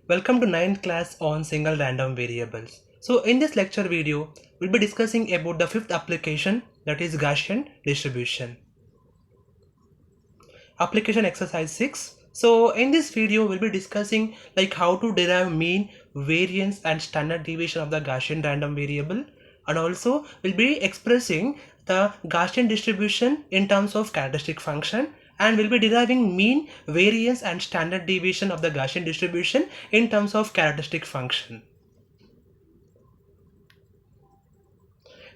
Welcome to ninth class on single random variables. So in this lecture video, we'll be discussing about the fifth application, that is Gaussian distribution. Application exercise 6. So in this video, we'll be discussing like how to derive mean, variance and standard deviation of the Gaussian random variable, and also we'll be expressing the Gaussian distribution in terms of characteristic function, and we'll be deriving mean, variance and standard deviation of the Gaussian distribution in terms of characteristic function.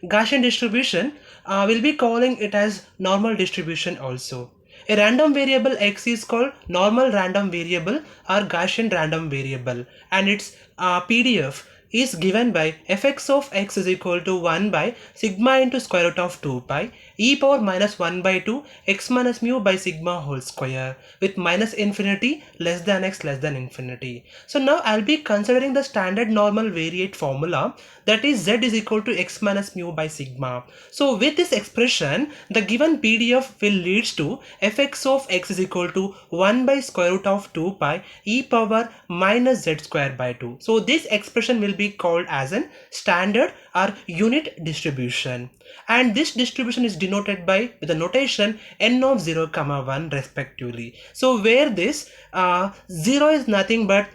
Gaussian distribution, we'll be calling it as normal distribution also. A random variable x is called normal random variable or Gaussian random variable, and its PDF is given by fx of x is equal to 1 by sigma into square root of 2 pi e power minus 1 by 2 x minus mu by sigma whole square, with minus infinity less than x less than infinity. So now I'll be considering the standard normal variate formula, that is z is equal to x minus mu by sigma. So with this expression, the given PDF will leads to fx of x is equal to 1 by square root of 2 pi e power minus z square by 2. So this expression will be called as an standard or unit distribution, and this distribution is denoted by with the notation n of 0 comma 1 respectively. So where this 0 is nothing but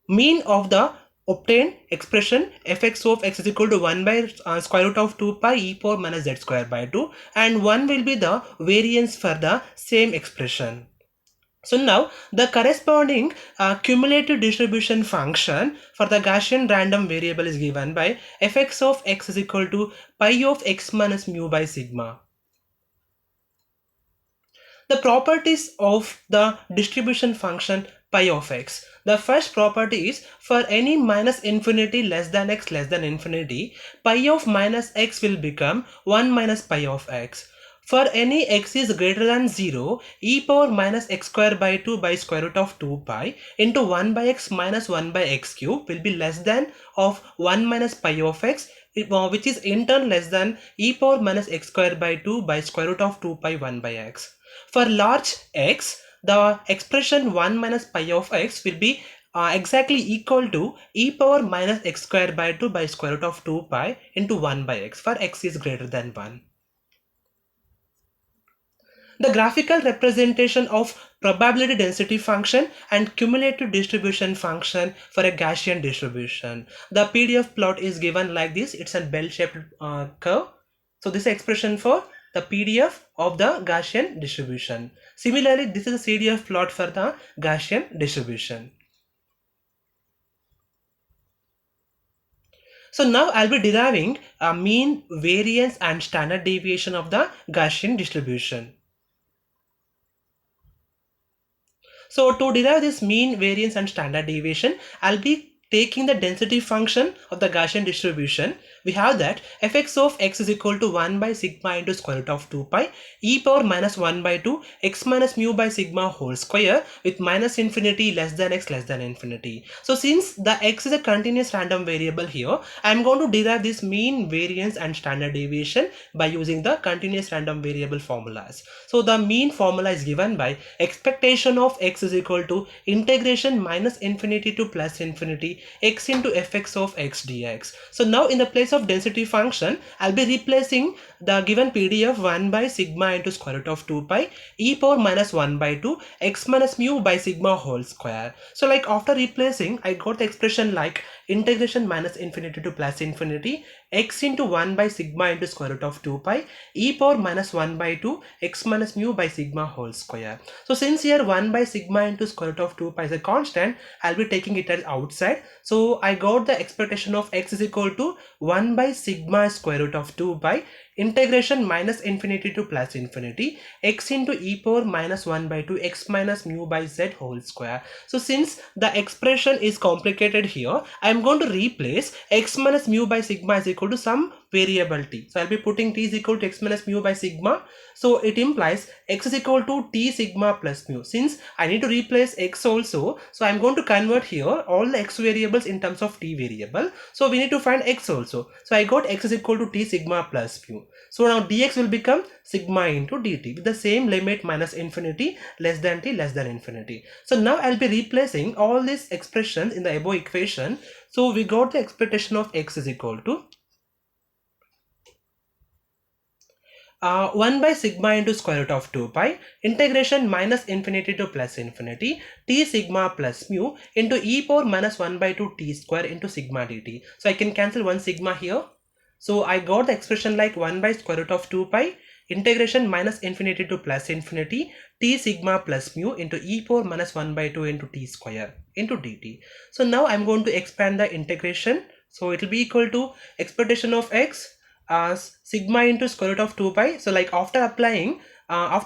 mean of the obtained expression fx of x is equal to 1 by square root of 2 pi e power minus z square by 2, and 1 will be the variance for the same expression. So now the corresponding cumulative distribution function for the Gaussian random variable is given by fx of x is equal to pi of x minus mu by sigma. The properties of the distribution function pi of x. The first property is for any minus infinity less than x less than infinity, pi of minus x will become 1 minus pi of x. For any x is greater than 0, e power minus x square by 2 by square root of 2 pi into 1 by x minus 1 by x cube will be less than of 1 minus pi of x, which is in turn less than e power minus x square by 2 by square root of 2 pi 1 by x. For large x, the expression 1 minus pi of x will be exactly equal to e power minus x square by 2 by square root of 2 pi into 1 by x for x is greater than 1. The graphical representation of probability density function and cumulative distribution function for a Gaussian distribution. The PDF plot is given like this. It's a bell-shaped curve. So this is expression for the PDF of the Gaussian distribution. Similarly, this is a CDF plot for the Gaussian distribution. So now I'll be deriving a mean, variance and standard deviation of the Gaussian distribution. So to derive this mean, variance and standard deviation, I'll be taking the density function of the Gaussian distribution. We have that fx of x is equal to 1 by sigma into square root of 2 pi e power minus 1 by 2 x minus mu by sigma whole square, with minus infinity less than x less than infinity. So since the x is a continuous random variable here, I am going to derive this mean, variance and standard deviation by using the continuous random variable formulas. So the mean formula is given by expectation of x is equal to integration minus infinity to plus infinity x into fx of x dx. So now in the place of density function, I'll be replacing the given PDF 1 by sigma into square root of 2 pi e power minus 1 by 2 x minus mu by sigma whole square. So like after replacing, I got the expression like integration minus infinity to plus infinity x into 1 by sigma into square root of 2 pi e power minus 1 by 2 x minus mu by sigma whole square. So since here 1 by sigma into square root of 2 pi is a constant, I'll be taking it as outside. So I got the expectation of x is equal to 1 by sigma square root of 2 pi integration minus infinity to plus infinity x into e power minus 1 by 2 x minus mu by z whole square. So since the expression is complicated here, I am going to replace x minus mu by sigma is equal to some variable t. So I'll be putting t is equal to x minus mu by sigma. So it implies x is equal to t sigma plus mu. Since I need to replace x also, so I'm going to convert here all the x variables in terms of t variable. So we need to find x also. So I got x is equal to t sigma plus mu. So now dx will become sigma into dt with the same limit minus infinity less than t less than infinity. So now I'll be replacing all these expressions in the above equation. So we got the expectation of x is equal to 1 by sigma into square root of 2 pi integration minus infinity to plus infinity t sigma plus mu into e power minus 1 by 2 t square into sigma dt. So I can cancel one sigma here. So I got the expression like 1 by square root of 2 pi integration minus infinity to plus infinity t sigma plus mu into e power minus 1 by 2 into t square into dt. So now I'm going to expand the integration. So it will be equal to expectation of x as sigma into square root of 2 pi. So like after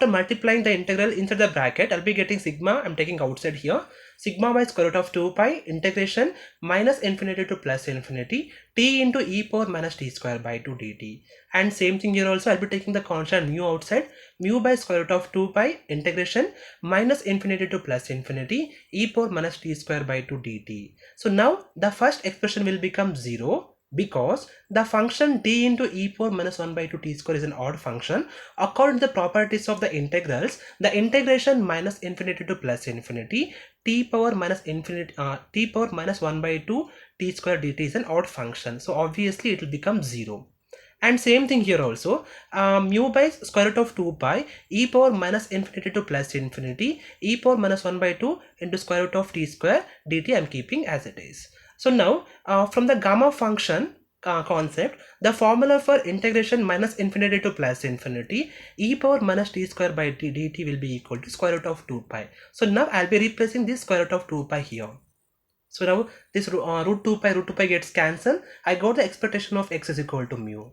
multiplying the integral inside the bracket, I'll be getting sigma. I'm taking outside here. Sigma by square root of 2 pi integration minus infinity to plus infinity t into e power minus t square by 2 dt. And same thing here also, I'll be taking the constant mu outside. Mu by square root of 2 pi integration minus infinity to plus infinity e power minus t square by 2 dt. So now the first expression will become 0 because the function t into e power minus 1 by 2 t square is an odd function. According to the properties of the integrals, the integration minus infinity to plus infinity t power minus 1 by 2 t square dt is an odd function. So obviously it will become 0. And same thing here also, mu by square root of 2 pi e power minus infinity to plus infinity e power minus 1 by 2 into square root of t square dt I'm keeping as it is. So now from the gamma function concept, the formula for integration minus infinity to plus infinity e power minus t square by t dt will be equal to square root of 2 pi. So now I'll be replacing this square root of 2 pi here. So now this root 2 pi gets cancelled. I got the expectation of x is equal to mu.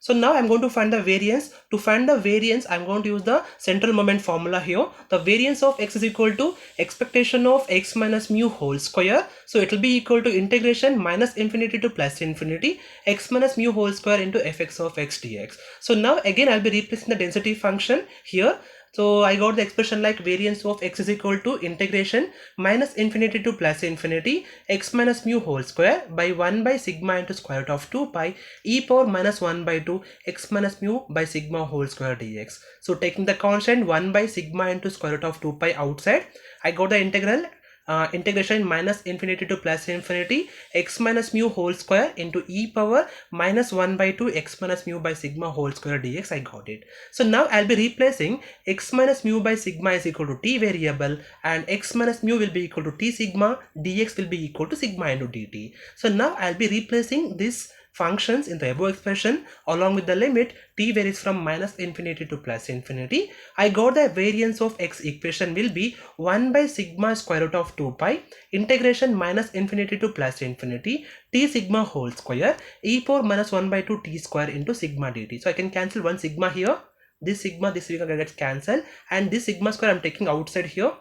So now I'm going to find the variance. To find the variance, I'm going to use the central moment formula here. The variance of x is equal to expectation of x minus mu whole square. So it will be equal to integration minus infinity to plus infinity x minus mu whole square into fx of x dx. So now again I'll be replacing the density function here. So I got the expression like variance of x is equal to integration minus infinity to plus infinity x minus mu whole square by 1 by sigma into square root of 2 pi e power minus 1 by 2 x minus mu by sigma whole square dx. So taking the constant 1 by sigma into square root of 2 pi outside, I got the integration minus infinity to plus infinity x minus mu whole square into e power minus 1 by 2 x minus mu by sigma whole square dx. I got it. So now I'll be replacing x minus mu by sigma is equal to t variable and x minus mu will be equal to t sigma, dx will be equal to sigma into dt. So now I'll be replacing this functions in the above expression along with the limit t varies from minus infinity to plus infinity. I got the variance of x equation will be 1 by sigma square root of 2 pi integration minus infinity to plus infinity t sigma whole square e power minus 1 by 2 t square into sigma dt. So I can cancel one sigma here. This sigma gets cancelled and this sigma square I'm taking outside here.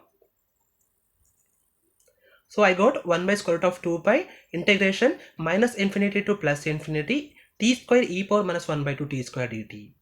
So I got 1 by square root of 2 pi integration minus infinity to plus infinity t square e power minus 1 by 2 t square dt.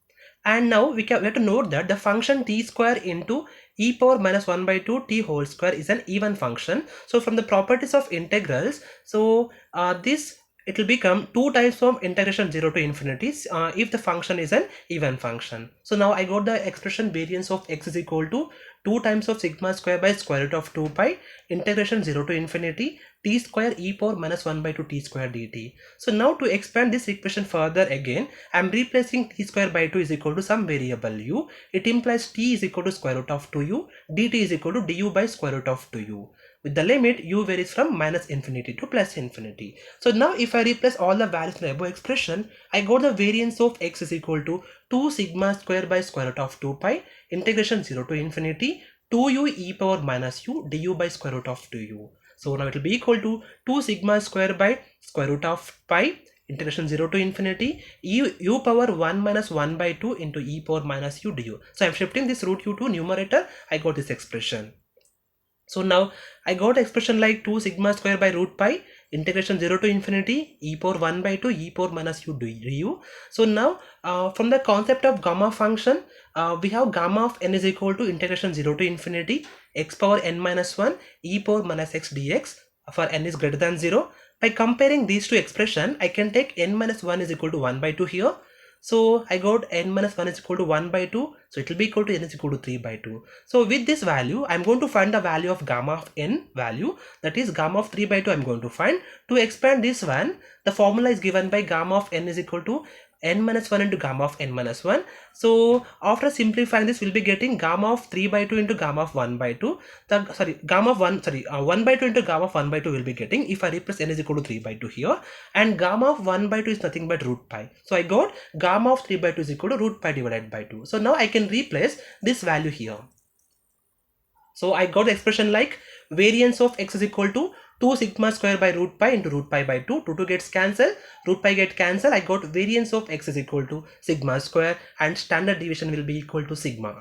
And now we have to note that the function t square into e power minus 1 by 2 t whole square is an even function. So from the properties of integrals, so it will become 2 times from integration 0 to infinity if the function is an even function. So now I got the expression variance of x is equal to 2 times of sigma square by square root of 2 pi integration 0 to infinity t square e power minus 1 by 2 t square dt. So now to expand this equation further again, I am replacing t square by 2 is equal to some variable u. It implies t is equal to square root of 2u, dt is equal to du by square root of 2u. With the limit u varies from minus infinity to plus infinity. So now if I replace all the values in the above expression, I got the variance of x is equal to 2 sigma square by square root of 2 pi integration 0 to infinity 2u e power minus u du by square root of 2u. So now it will be equal to 2 sigma square by square root of pi integration 0 to infinity u power 1 minus 1 by 2 into e power minus u du. So I am shifting this root u to numerator. I got this expression. So now I got expression like 2 sigma square by root pi integration 0 to infinity e power 1 by 2 e power minus u du. So now from the concept of gamma function, we have gamma of n is equal to integration 0 to infinity x power n minus 1 e power minus x dx for n is greater than 0. By comparing these two expression, I can take n minus 1 is equal to 1 by 2 here. So I got n minus 1 is equal to 1 by 2. So it will be equal to n is equal to 3 by 2. So with this value, I'm going to find the value of gamma of n value. That is gamma of 3 by 2 I'm going to find. To expand this one, the formula is given by gamma of n is equal to n minus 1 into gamma of n minus 1. So after simplifying this, we'll be getting gamma of 3 by 2 into gamma of 1 by 2. Gamma of 1 by 2 into gamma of 1 by 2 will be getting if I replace n is equal to 3 by 2 here, and gamma of 1 by 2 is nothing but root pi. So I got gamma of 3 by 2 is equal to root pi divided by 2. So now I can replace this value here. So I got the expression like variance of x is equal to 2 sigma square by root pi into root pi by 2. 2 gets cancelled, root pi get cancelled. I got variance of x is equal to sigma square and standard deviation will be equal to sigma.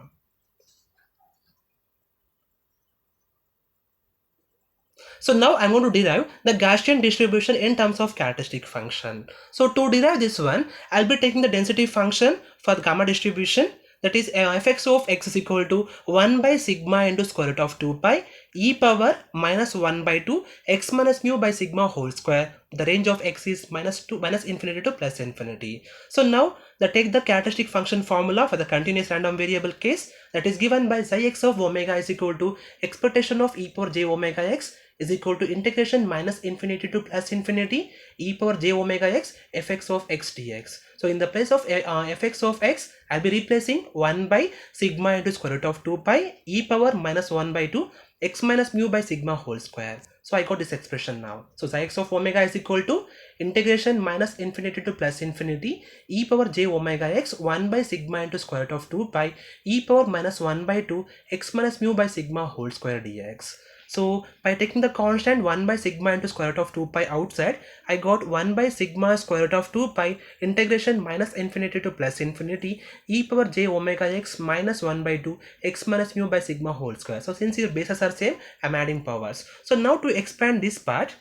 So now I'm going to derive the Gaussian distribution in terms of characteristic function. So to derive this one, I'll be taking the density function for the gamma distribution. That is fx of x is equal to 1 by sigma into square root of 2 pi e power minus 1 by 2 x minus mu by sigma whole square. The range of x is minus infinity to plus infinity. So now take the characteristic function formula for the continuous random variable case, that is given by psi x of omega is equal to expectation of e power j omega x is equal to integration minus infinity to plus infinity e power j omega x fx of x dx. So in the place of fx of x, I'll be replacing 1 by sigma into square root of 2 pi e power minus 1 by 2 x minus mu by sigma whole square. So I got this expression now. So psi x of omega is equal to integration minus infinity to plus infinity e power j omega x 1 by sigma into square root of 2 pi e power minus 1 by 2 x minus mu by sigma whole square dx. So by taking the constant 1 by sigma into square root of 2 pi outside, I got 1 by sigma square root of 2 pi integration minus infinity to plus infinity e power j omega x minus 1 by 2 x minus mu by sigma whole square. So since your bases are same, I'm adding powers. So now to expand this part,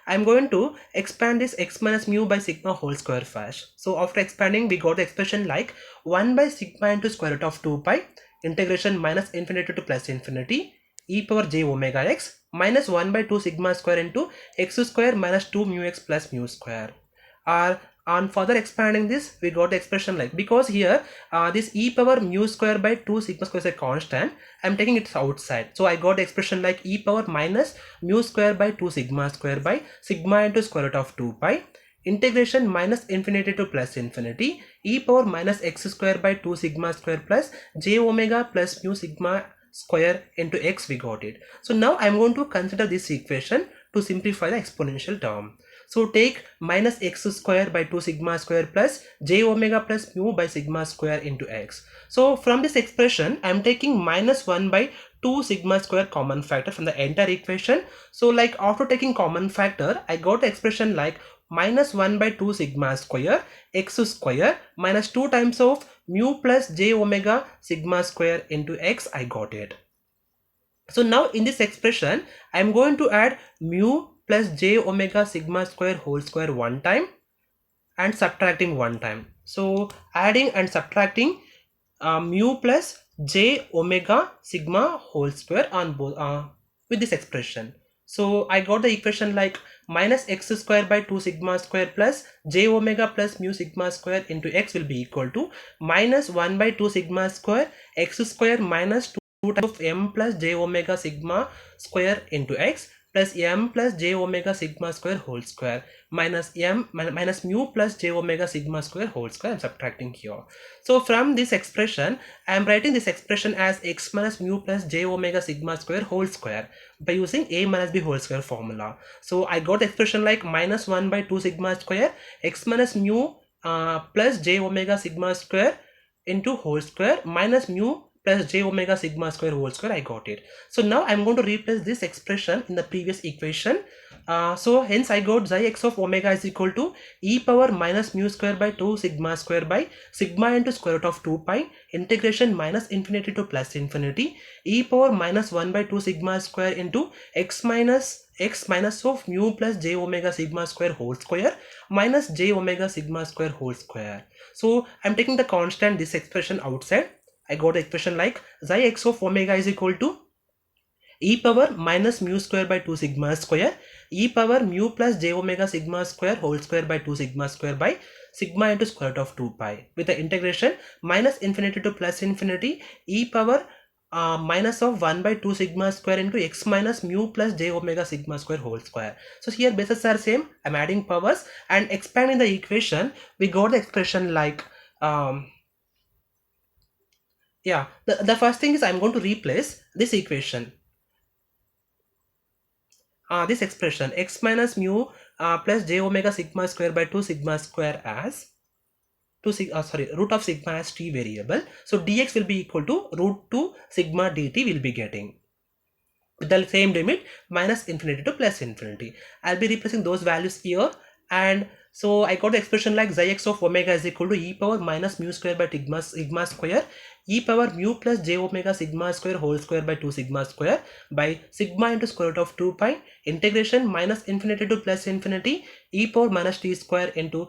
I'm going to expand this x minus mu by sigma whole square first. So after expanding, we got the expression like 1 by sigma into square root of 2 pi integration minus infinity to plus infinity e power j omega x minus 1 by 2 sigma square into x square minus 2 mu x plus mu square. On further expanding this, we got the expression like, because here this e power mu square by 2 sigma square is a constant, I'm taking it outside. So I got the expression like e power minus mu square by 2 sigma square by sigma into square root of 2 pi integration minus infinity to plus infinity e power minus x square by 2 sigma square plus j omega plus mu sigma square into x. We got it. So now I'm going to consider this equation to simplify the exponential term. So take minus x square by 2 sigma square plus j omega plus mu by sigma square into x. So from this expression, I'm taking minus 1 by 2 sigma square common factor from the entire equation. So like after taking common factor, I got the expression like minus 1 by 2 sigma square x square minus 2 times of mu plus j omega sigma square into x. I got it. So now in this expression, I am going to add mu plus j omega sigma square whole square one time and subtracting one time. So adding and subtracting mu plus j omega sigma whole square on both with this expression. So I got the equation like minus x square by 2 sigma square plus j omega plus mu sigma square into x will be equal to minus 1 by 2 sigma square x square minus 2 times of m plus j omega sigma square into x plus m plus j omega sigma square whole square minus mu plus j omega sigma square whole square. I'm subtracting here. So from this expression, I am writing this expression as x minus mu plus j omega sigma square whole square by using a minus b whole square formula. So I got the expression like minus 1 by 2 sigma square x minus mu plus j omega sigma square into whole square minus mu plus j omega sigma square whole square. I got it. So now I'm going to replace this expression in the previous equation. So hence I got xi x of omega is equal to e power minus mu square by 2 sigma square by sigma into square root of 2 pi integration minus infinity to plus infinity e power minus 1 by 2 sigma square into x minus of mu plus j omega sigma square whole square minus j omega sigma square whole square. So I'm taking the constant this expression outside. I got the expression like xi x of omega is equal to e power minus mu square by 2 sigma square e power mu plus j omega sigma square whole square by 2 sigma square by sigma into square root of 2 pi with the integration minus infinity to plus infinity e power minus of 1 by 2 sigma square into x minus mu plus j omega sigma square whole square. So here bases are same. I'm adding powers and expanding the equation. We got the expression like yeah, the first thing is I'm going to replace this equation. This expression x minus mu plus j omega sigma square by 2 sigma square as root of sigma as t variable. So dx will be equal to root 2 sigma dt will be getting with the same limit minus infinity to plus infinity. I'll be replacing those values here, and so I got the expression like xi x of omega is equal to e power minus mu square by sigma square e power mu plus j omega sigma square whole square by 2 sigma square by sigma into square root of 2 pi integration minus infinity to plus infinity e power minus t square into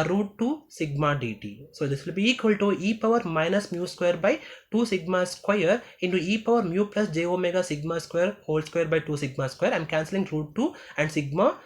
root 2 sigma dt. So this will be equal to e power minus mu square by 2 sigma square into e power mu plus j omega sigma square whole square by 2 sigma square. I'm cancelling root 2 and sigma.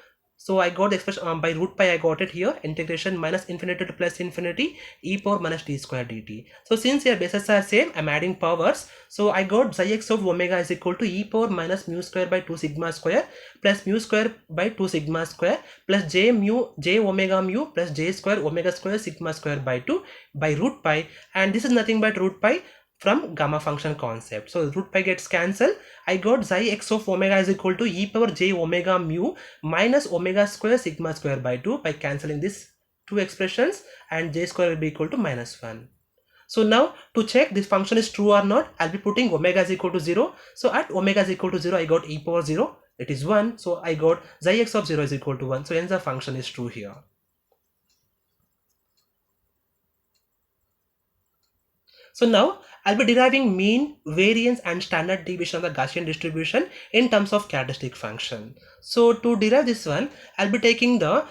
So I got the expression by root pi. I got it here. Integration minus infinity to plus infinity e power minus t square dt. So since here bases are same, I'm adding powers. So I got xi x of omega is equal to e power minus mu square by 2 sigma square plus mu square by 2 sigma square plus j omega mu plus j square omega square sigma square by 2 by root pi, and this is nothing but root pi from gamma function concept. So root pi gets cancelled. I got xi x of omega is equal to e power j omega mu minus omega square sigma square by 2 by cancelling these two expressions, and j square will be equal to minus 1. So now to check this function is true or not, I'll be putting omega is equal to 0. So at omega is equal to 0, I got e power 0. It is 1. So I got xi x of 0 is equal to 1. So hence the function is true here. So now I'll be deriving mean, variance and standard deviation of the Gaussian distribution in terms of characteristic function. So to derive this one, I'll be taking the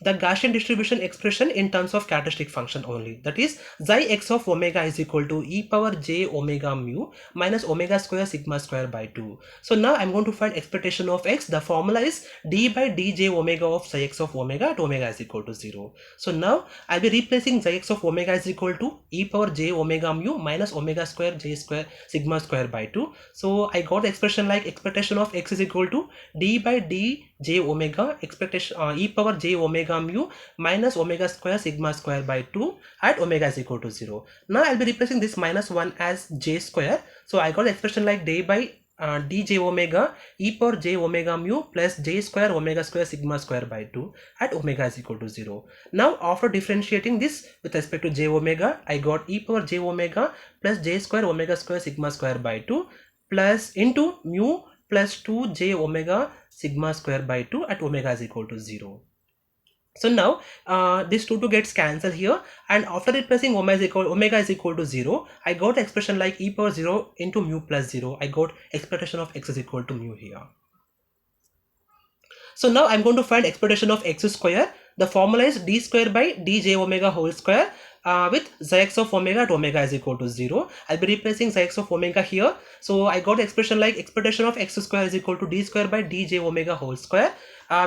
Gaussian distribution expression in terms of characteristic function only. That is xi x of omega is equal to e power j omega mu minus omega square sigma square by 2. So now I'm going to find expectation of x. The formula is d by dj omega of xi x of omega at omega is equal to 0. So now I'll be replacing xi x of omega is equal to e power j omega mu minus omega square j square sigma square by 2. So I got the expression like expectation of x is equal to d by dj omega expectation e power j omega mu minus omega square sigma square by 2 at omega is equal to 0. Now I'll be replacing this minus 1 as j square. So I got the expression like d by dj omega e power j omega mu plus j square omega square sigma square by 2 at omega is equal to 0. Now after differentiating this with respect to j omega, I got e power j omega plus j square omega square sigma square by 2 plus into mu plus 2 j omega sigma square by 2 at omega is equal to 0. So now this 2 gets cancelled here, and after replacing omega is equal to 0, I got expression like e power 0 into mu plus 0. I got expectation of x is equal to mu here. So now I'm going to find expectation of x square. The formula is d square by dj omega whole square with xi x of omega at omega is equal to 0. I'll be replacing xi x of omega here. So I got expression like expectation of x square is equal to d square by dj omega whole square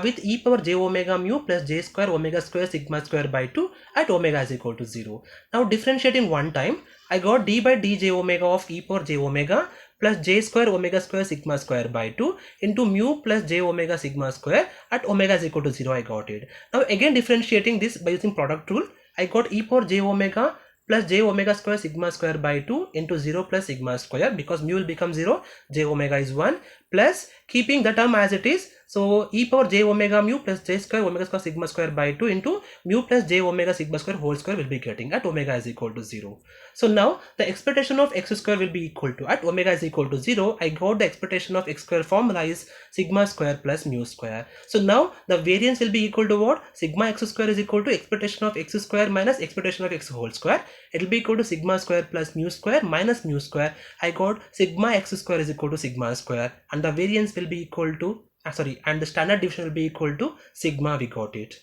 with e power j omega mu plus j square omega square sigma square by 2 at omega is equal to 0. Now differentiating one time, I got d by dj omega of e power j omega plus j square omega square sigma square by 2 into mu plus j omega sigma square at omega is equal to 0. I got it. Now again differentiating this by using product rule, I got e power j omega plus j omega square sigma square by 2 into 0 plus sigma square, because mu will become 0, j omega is 1, plus keeping the term as it is. So e power j omega mu plus j square omega square sigma square by 2 into mu plus j omega sigma square whole square will be getting at omega is equal to 0. So now the expectation of x square will be equal to, at omega is equal to 0, I got the expectation of x square formula is sigma square plus mu square. So now the variance will be equal to what? Sigma x square is equal to expectation of x square minus expectation of x whole square. It will be equal to sigma square plus mu square minus mu square. I got sigma x square is equal to sigma square, and the variance will be equal to and the standard deviation will be equal to sigma. We got it.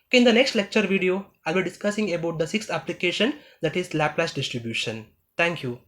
Okay, in the next lecture video, I'll be discussing about the sixth application, that is Laplace distribution. Thank you.